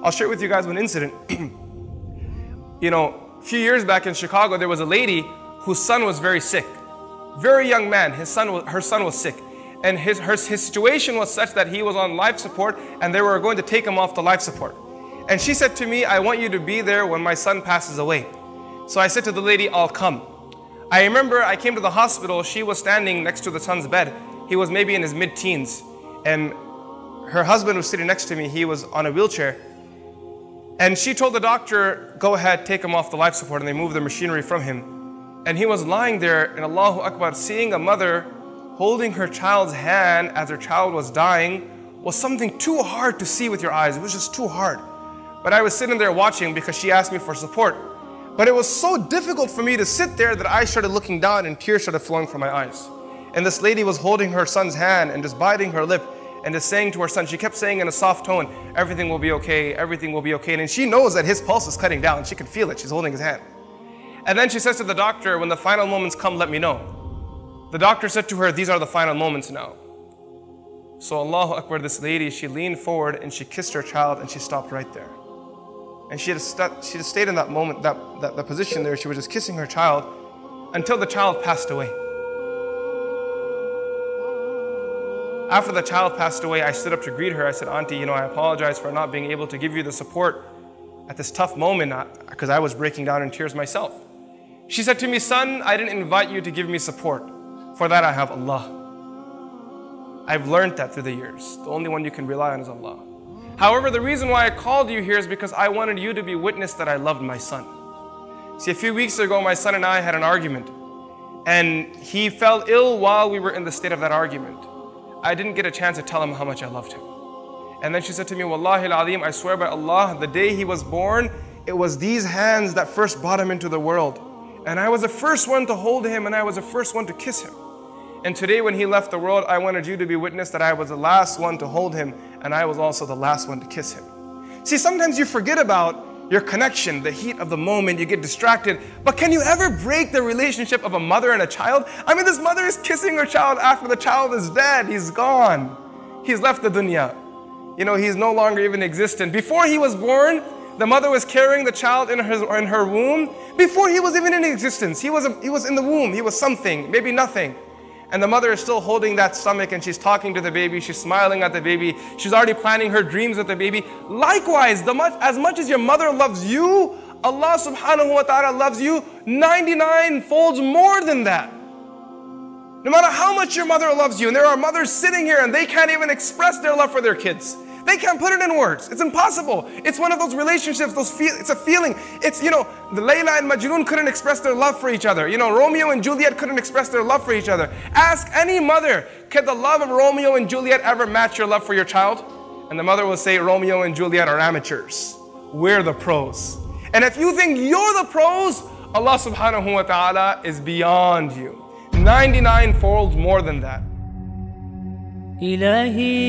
I'll share with you guys one incident. You know, a few years back in Chicago, there was a lady whose son was very sick. Very young man, her son was sick. And his situation was such that he was on life support and they were going to take him off the life support. And she said to me, I want you to be there when my son passes away. So I said to the lady, I'll come. I remember I came to the hospital, she was standing next to the son's bed. He was maybe in his mid-teens. And her husband was sitting next to me, he was on a wheelchair. And she told the doctor, go ahead, take him off the life support, and they moved the machinery from him. And he was lying there, and Allahu Akbar, seeing a mother holding her child's hand as her child was dying was something too hard to see with your eyes. It was just too hard. But I was sitting there watching because she asked me for support. But it was so difficult for me to sit there that I started looking down and tears started flowing from my eyes. And this lady was holding her son's hand and just biting her lip and just saying to her son, she kept saying in a soft tone, everything will be okay, everything will be okay. And she knows that his pulse is cutting down. She can feel it. She's holding his hand. And then she says to the doctor, when the final moments come, let me know. The doctor said to her, these are the final moments now. So Allahu Akbar, this lady, she leaned forward and she kissed her child and she stopped right there. And she just stayed in that moment, that position there. She was just kissing her child until the child passed away. After the child passed away, I stood up to greet her. I said, Auntie, you know, I apologize for not being able to give you the support at this tough moment because I was breaking down in tears myself. She said to me, son, I didn't invite you to give me support. For that I have Allah. I've learned that through the years. The only one you can rely on is Allah. However, the reason why I called you here is because I wanted you to be witness that I loved my son. See, a few weeks ago, my son and I had an argument. And he fell ill while we were in the state of that argument. I didn't get a chance to tell him how much I loved him. And then she said to me, Wallahi al-Azim, I swear by Allah, the day he was born, it was these hands that first brought him into the world. And I was the first one to hold him and I was the first one to kiss him. And today when he left the world, I wanted you to be witness that I was the last one to hold him and I was also the last one to kiss him. See, sometimes you forget about your connection, the heat of the moment, you get distracted. But can you ever break the relationship of a mother and a child? I mean, this mother is kissing her child after the child is dead. He's gone. He's left the dunya. You know, he's no longer even existent. Before he was born, the mother was carrying the child in her womb. Before he was even in existence, he was in the womb. He was something, maybe nothing. And the mother is still holding that stomach and she's talking to the baby. She's smiling at the baby. She's already planning her dreams with the baby. Likewise, as much as your mother loves you, Allah subhanahu wa ta'ala loves you 99 folds more than that. No matter how much your mother loves you, and there are mothers sitting here and they can't even express their love for their kids. They can't put it in words. It's impossible. It's one of those relationships, it's a feeling. It's, you know, the Layla and Majnun couldn't express their love for each other. You know, Romeo and Juliet couldn't express their love for each other. Ask any mother, can the love of Romeo and Juliet ever match your love for your child? And the mother will say, Romeo and Juliet are amateurs. We're the pros. And if you think you're the pros, Allah subhanahu wa ta'ala is beyond you. 99 folds more than that. إلهي